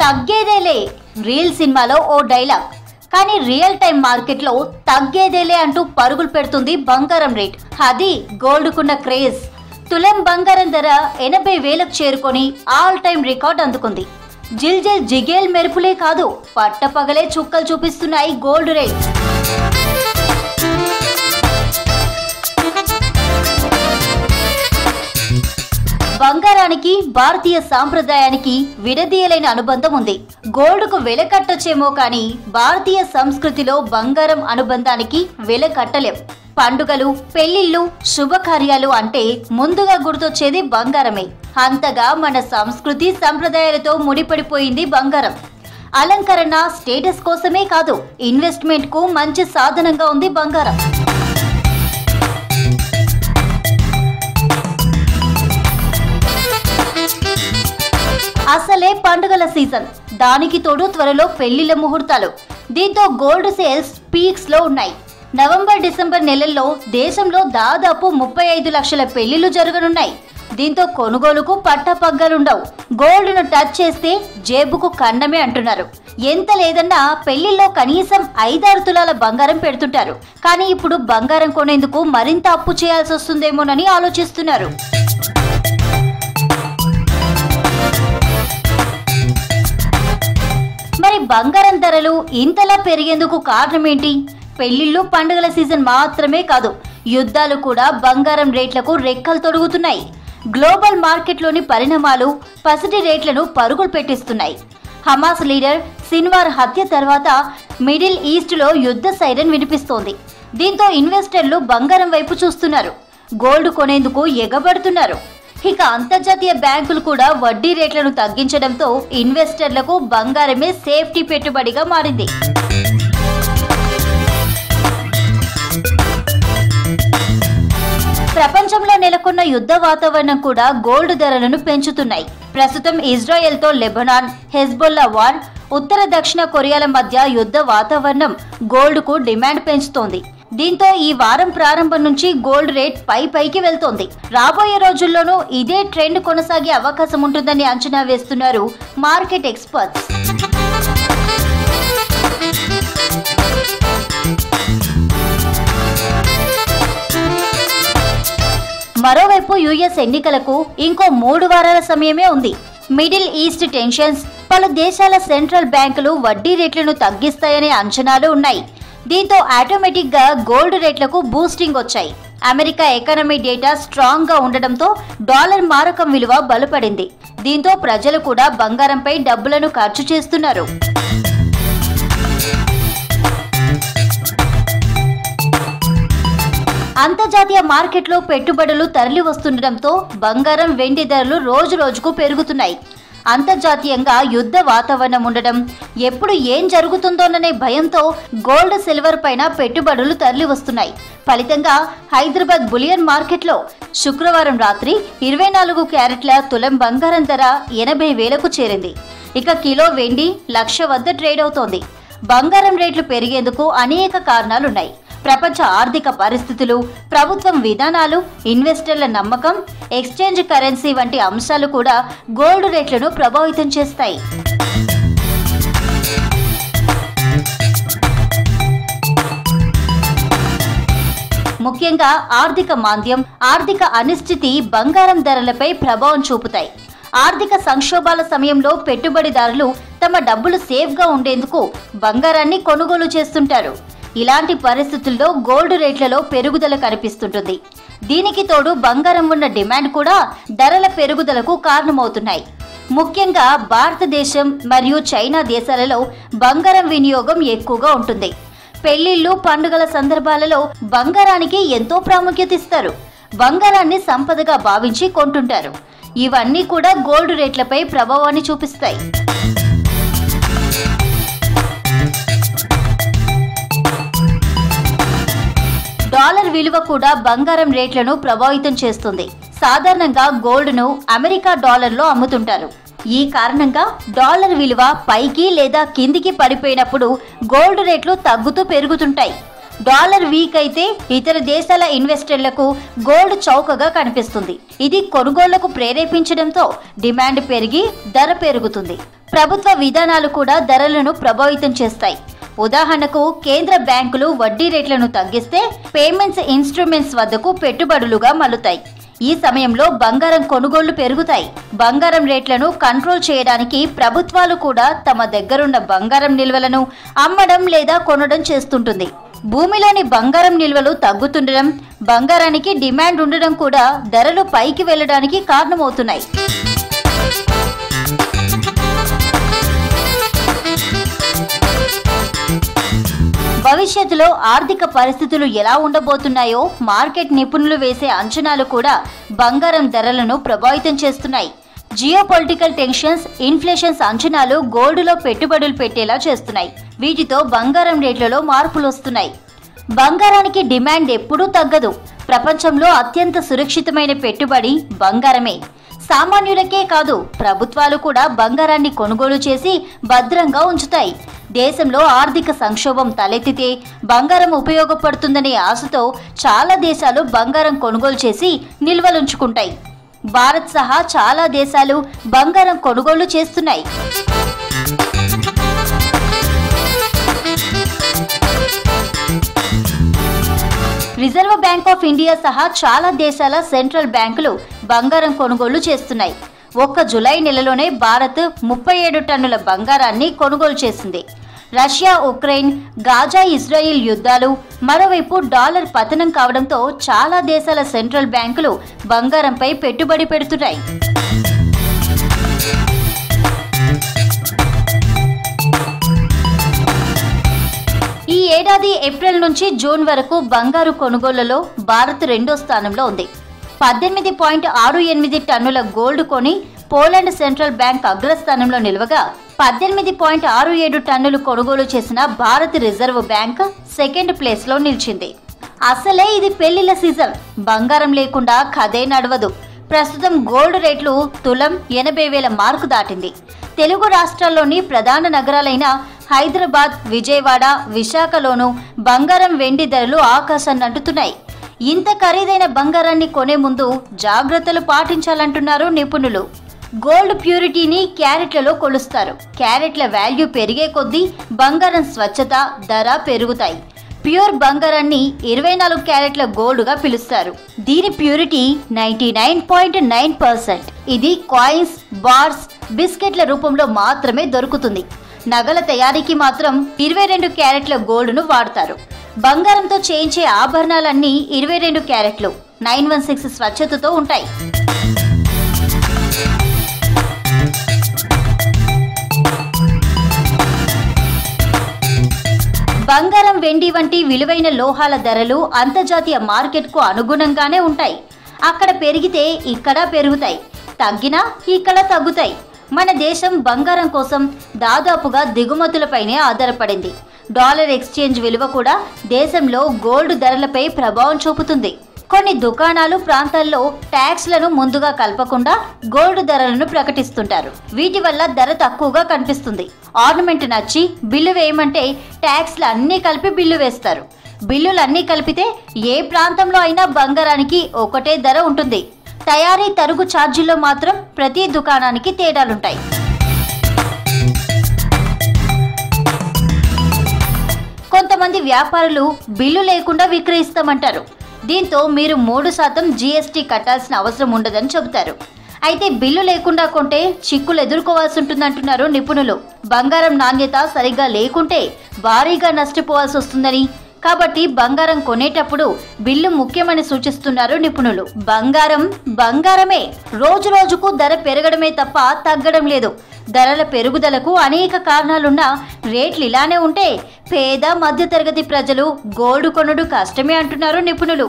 తగ్గేదేలే రీల్ సినిమాలో ఓ డైలాగ్. కానీ రియల్ టైం మార్కెట్లో తగ్గేదేలే అంటూ పరుగులు పెడుతుంది బంగారం రేట్. అది గోల్డ్కున్న క్రేజ్. తులం బంగారం ధర 80,000కు చేరుకొని ఆల్ టైం రికార్డ్ అందుకుంది. జిల్ జిగేల్ మెరుపులే కాదు, పట్టపగలే చుక్కలు చూపిస్తున్నాయి గోల్డ్ రేట్. బంగారానికి భారతీయ సాంప్రదాయానికి విడదీయలేని అనుబంధం ఉంది. గోల్డ్కు వెల కట్టొచ్చేమో కానీ భారతీయ సంస్కృతిలో బంగారం అనుబంధానికి వెల కట్టలేం. పండుగలు, పెళ్లిళ్ళు, శుభకార్యాలు అంటే ముందుగా గుర్తొచ్చేది బంగారమే. అంతగా మన సంస్కృతి సంప్రదాయాలతో ముడిపడిపోయింది బంగారం. అలంకరణ, స్టేటస్ కోసమే కాదు, ఇన్వెస్ట్మెంట్ కు మంచి సాధనంగా ఉంది బంగారం. అసలే పండుగల సీజన్, దానికి తోడు త్వరలో పెళ్లిళ్ల ముహూర్తాలు. దీంతో గోల్డ్ సేల్స్ పీక్స్ లో ఉన్నాయి. నవంబర్, డిసెంబర్ నెలల్లో దేశంలో దాదాపు 35 లక్షల పెళ్లిళ్లు జరగనున్నాయి. దీంతో కొనుగోలుకు పట్టపగ్గాలుండవు. గోల్డ్ ను టచ్ చేస్తే జేబుకు కన్నమే అంటున్నారు. ఎంత లేదన్నా పెళ్లిల్లో కనీసం 5-6 తులాల బంగారం పెడుతుంటారు. కానీ ఇప్పుడు బంగారం కొనేందుకు మరింత అప్పు చేయాల్సి వస్తుందేమోనని ఆలోచిస్తున్నారు. మరి బంగారం ధరలు ఇంతలా పెరిగేందుకు కారణం ఏంటి? పెళ్లిళ్ళు, పండుగల సీజన్ మాత్రమే కాదు, యుద్ధాలు కూడా బంగారం రేట్లకు రెక్కలు తొడుగుతున్నాయి. గ్లోబల్ మార్కెట్లోని పరిణామాలు పసిటి రేట్లను పరుగులు పెట్టిస్తున్నాయి. హమాస్ లీడర్ సిన్వార్ హత్య తర్వాత మిడిల్ ఈస్ట్లో యుద్ధ సైరన్ వినిపిస్తోంది. దీంతో ఇన్వెస్టర్లు బంగారం వైపు చూస్తున్నారు, గోల్డ్ కొనేందుకు ఎగబడుతున్నారు. ఇక అంతర్జాతీయ బ్యాంకులు కూడా వడ్డీ రేట్లను తగ్గించడంతో ఇన్వెస్టర్లకు బంగారమే సేఫ్టీ పెట్టుబడిగా మారింది. ప్రపంచంలో నెలకొన్న యుద్ధ వాతావరణం కూడా గోల్డ్ ధరలను పెంచుతున్నాయి. ప్రస్తుతం ఇజ్రాయెల్తో లెబనాన్, హెజ్బొల్లా వార్, ఉత్తర దక్షిణ కొరియాల మధ్య యుద్ధ వాతావరణం గోల్డ్కు డిమాండ్ పెంచుతోంది. దీంతో ఈ వారం ప్రారంభం నుంచి గోల్డ్ రేట్ పైకి వెళ్తోంది. రాబోయే రోజుల్లోనూ ఇదే ట్రెండ్ కొనసాగే అవకాశం ఉంటుందని అంచనా వేస్తున్నారు మార్కెట్ ఎక్స్పర్ట్స్. మరోవైపు యుఎస్ ఎన్నికలకు ఇంకో 3 వారాల సమయమే ఉంది. మిడిల్ ఈస్ట్ టెన్షన్స్, పలు దేశాల సెంట్రల్ బ్యాంకులు వడ్డీ రేట్లను తగ్గిస్తాయనే అంచనాలు ఉన్నాయి. దీంతో ఆటోమేటిక్ గా గోల్డ్ రేట్లకు బూస్టింగ్ వచ్చాయి. అమెరికా ఎకానమీ డేటా స్ట్రాంగ్ గా ఉండడంతో డాలర్ మారకం విలువ బలపడింది. దీంతో ప్రజలు కూడా బంగారంపై డబ్బులను ఖర్చు చేస్తున్నారు. అంతర్జాతీయ మార్కెట్లో పెట్టుబడులు తరలి వస్తుండటంతో బంగారం, వెండి ధరలు రోజు రోజుకు పెరుగుతున్నాయి. అంతర్జాతీయంగా యుద్ధ వాతావరణం ఉండడం, ఎప్పుడు ఏం జరుగుతుందోననే భయంతో గోల్డ్, సిల్వర్ పైన పెట్టుబడులు తరలి వస్తున్నాయి. ఫలితంగా హైదరాబాద్ బులియన్ మార్కెట్లో శుక్రవారం రాత్రి 24 క్యారెట్ల తులం బంగారం ధర 80,000కు చేరింది. ఇక కిలో వెండి 1,00,000 వద్ద ట్రేడ్ అవుతోంది. బంగారం రేట్లు పెరిగేందుకు అనేక కారణాలున్నాయి. ప్రపంచ ఆర్థిక పరిస్థితులు, ప్రభుత్వం విధానాలు, ఇన్వెస్టర్ల నమ్మకం, ఎక్స్చేంజ్ కరెన్సీ వంటి అంశాలు కూడా గోల్డ్ రేట్లను ప్రభావితం చేస్తాయి. ముఖ్యంగా ఆర్థిక మాంద్యం, ఆర్థిక అనిశ్చితి బంగారం ధరలపై ప్రభావం చూపుతాయి. ఆర్థిక సంక్షోభాల సమయంలో పెట్టుబడిదారులు తమ డబ్బులు సేఫ్గా ఉండేందుకు బంగారాన్ని కొనుగోలు చేస్తుంటారు. ఇలాంటి పరిస్థితుల్లో గోల్డ్ రేట్లలో పెరుగుదల కనిపిస్తుంటుంది. దీనికి తోడు బంగారం ఉన్న డిమాండ్ కూడా ధరల పెరుగుదలకు కారణమవుతున్నాయి. ముఖ్యంగా భారతదేశం మరియు చైనా దేశాలలో బంగారం వినియోగం ఎక్కువగా ఉంటుంది. పెళ్లిళ్ళు, పండుగల సందర్భాలలో బంగారానికి ఎంతో ప్రాముఖ్యత ఇస్తారు. బంగారాన్ని సంపదగా భావించి కొంటుంటారు. ఇవన్నీ కూడా గోల్డ్ రేట్లపై ప్రభావాన్ని చూపిస్తాయి. డాలర్ విలువ కూడా బంగారం రేట్లను ప్రభావితం చేస్తుంది. సాధారణంగా గోల్డ్ను అమెరికా డాలర్లో అమ్ముతుంటారు. ఈ కారణంగా డాలర్ విలువ పైకి లేదా కిందికి పడిపోయినప్పుడు గోల్డ్ రేట్లు తగ్గుతూ పెరుగుతుంటాయి. డాలర్ వీక్ అయితే ఇతర దేశాల ఇన్వెస్టర్లకు గోల్డ్ చౌకగా కనిపిస్తుంది. ఇది కొనుగోళ్లకు ప్రేరేపించడంతో డిమాండ్ పెరిగి ధర పెరుగుతుంది. ప్రభుత్వ విధానాలు కూడా ధరలను ప్రభావితం చేస్తాయి. ఉదాహరణకు కేంద్ర బ్యాంకులు వడ్డీ రేట్లను తగ్గిస్తే పేమెంట్స్ ఇన్స్ట్రుమెంట్స్ వద్దకు పెట్టుబడులుగా మల్లుతాయి. ఈ సమయంలో బంగారం కొనుగోళ్లు పెరుగుతాయి. బంగారం రేట్లను కంట్రోల్ చేయడానికి ప్రభుత్వాలు కూడా తమ దగ్గరున్న బంగారం నిల్వలను అమ్మడం లేదా కొనడం చేస్తుంటుంది. భూమిలోని బంగారం నిల్వలు తగ్గుతుండడం, బంగారానికి డిమాండ్ ఉండడం కూడా ధరలు పైకి వెళ్లడానికి కారణమవుతున్నాయి. భవిష్యత్తులో ఆర్థిక పరిస్థితులు ఎలా ఉండబోతున్నాయో మార్కెట్ నిపుణులు వేసే అంచనాలు కూడా బంగారం ధరలను ప్రభావితం చేస్తున్నాయి. జియోపొలిటికల్ టెన్షన్స్, ఇన్ఫ్లేషన్స్ అంచనాలు గోల్డ్లో పెట్టుబడులు పెట్టేలా చేస్తున్నాయి. వీటితో బంగారం రేట్లలో మార్పులు వస్తున్నాయి. బంగారానికి డిమాండ్ ఎప్పుడూ తగ్గదు. ప్రపంచంలో అత్యంత సురక్షితమైన పెట్టుబడి బంగారమే. సామాన్యులకే కాదు, ప్రభుత్వాలు కూడా బంగారాన్ని కొనుగోలు చేసి భద్రంగా ఉంచుతాయి. దేశంలో ఆర్థిక సంక్షోభం తలెత్తితే బంగారం ఉపయోగపడుతుందనే ఆశతో చాలా దేశాలు బంగారం కొనుగోలు చేసి నిల్వలుంచుకుంటాయి. భారత్ సహా చాలా దేశాలు బంగారం కొనుగోలు చేస్తున్నాయి. రిజర్వ్ బ్యాంక్ ఆఫ్ ఇండియా సహా చాలా దేశాల సెంట్రల్ బ్యాంకులు బంగారం కొనుగోలు చేస్తున్నాయి. ఒక్క జూలై నెలలోనే భారత్ 37 టన్నుల బంగారాన్ని కొనుగోలు చేసింది. రష్యా, ఉక్రెయిన్, గాజా, ఇజ్రాయిల్ యుద్ధాలు, మరోవైపు డాలర్ పతనం కావడంతో చాలా దేశాల సెంట్రల్ బ్యాంకులు బంగారంపై పెట్టుబడి పెడుతున్నాయి. ఈ ఏడాది ఏప్రిల్ నుంచి జూన్ వరకు బంగారు కొనుగోళ్లలో భారత్ 2వ స్థానంలో ఉంది. 18.68 టన్నుల గోల్డ్ కొని పోలాండ్ సెంట్రల్ బ్యాంక్ అగ్రస్థానంలో నిలవగా 18.67 టన్నులు కొనుగోలు చేసిన భారత రిజర్వ్ బ్యాంక్ సెకండ్ ప్లేస్లో నిలిచింది. అసలే ఇది పెళ్లిళ్ల సీజన్. బంగారం లేకుండా కథే నడవదు. ప్రస్తుతం గోల్డ్ రేట్లు తులం 80,000 మార్కు దాటింది. తెలుగు రాష్ట్రాల్లోని ప్రధాన నగరాలైన హైదరాబాద్, విజయవాడ, విశాఖలోనూ బంగారం, వెండి ధరలు ఆకాశాన్ని అంటుతున్నాయి. ఇంత ఖరీదైన బంగారాన్ని కొనే ముందు జాగ్రత్తలు పాటించాలంటున్నారు నిపుణులు. గోల్డ్ ప్యూరిటీని క్యారెట్లలో కొలుస్తారు. క్యారెట్ల వాల్యూ పెరిగే కొద్దీ బంగారం స్వచ్ఛత, ధర పెరుగుతాయి. ప్యూర్ బంగారాన్ని 24 క్యారెట్ల గోల్డ్గా పిలుస్తారు. దీని ప్యూరిటీ 99.9%. ఇది కాయిన్స్, బార్స్, బిస్కెట్ల రూపంలో మాత్రమే దొరుకుతుంది. నగల తయారీకి మాత్రం 22 క్యారెట్ల గోల్డ్ను వాడతారు. బంగారంతో చేయించే ఆభరణాలన్నీ 22 క్యారెట్లు 916 స్వచ్ఛతతో ఉంటాయి. బంగారం, వెండి వంటి విలువైన లోహాల ధరలు అంతర్జాతీయ మార్కెట్కు అనుగుణంగానే ఉంటాయి. అక్కడ పెరిగితే ఇక్కడ పెరుగుతాయి, తగ్గినా ఇక్కడ తగ్గుతాయి. మన దేశం బంగారం కోసం దాదాపుగా దిగుమతులపైనే ఆధారపడింది. డాలర్ ఎక్స్చేంజ్ విలువ కూడా దేశంలో గోల్డ్ ధరలపై ప్రభావం చూపుతుంది. కొన్ని దుకాణాలు, ప్రాంతాల్లో ట్యాక్స్లను ముందుగా కలపకుండా గోల్డ్ ధరలను ప్రకటిస్తుంటారు. వీటి వల్ల ధర తక్కువగా కనిపిస్తుంది. ఆర్నమెంట్ నచ్చి బిల్లు వేయమంటే ట్యాక్స్లు అన్నీ కలిపి బిల్లు వేస్తారు. బిల్లులన్నీ కలిపితే ఏ ప్రాంతంలో అయినా బంగారానికి ఒకటే ధర ఉంటుంది. తయారీ, తరుగు ఛార్జీల్లో మాత్రం ప్రతి దుకాణానికి తేడాలుంటాయి. కొంతమంది వ్యాపారులు బిల్లు లేకుండా విక్రయిస్తామంటారు. దీంతో మీరు 3% జీఎస్టీ కట్టాల్సిన అవసరం ఉండదని చెబుతారు. అయితే బిల్లు లేకుండా కొంటే చిక్కులు ఎదుర్కోవాల్సి ఉంటుందంటున్నారు నిపుణులు. బంగారం నాణ్యత సరిగ్గా లేకుంటే భారీగా నష్టపోవాల్సి వస్తుందని, కాబట్టి బంగారం కొనేటప్పుడు బిల్లు ముఖ్యమని సూచిస్తున్నారు నిపుణులు. బంగారం బంగారమే. రోజు రోజుకు ధర పెరగడమే తప్ప తగ్గడం లేదు. ధరల పెరుగుదలకు అనేక కారణాలున్నా రేట్లు ఇలానే ఉంటే పేద, మధ్యతరగతి ప్రజలు గోల్డ్ కొనుడు కష్టమే అంటున్నారు నిపుణులు.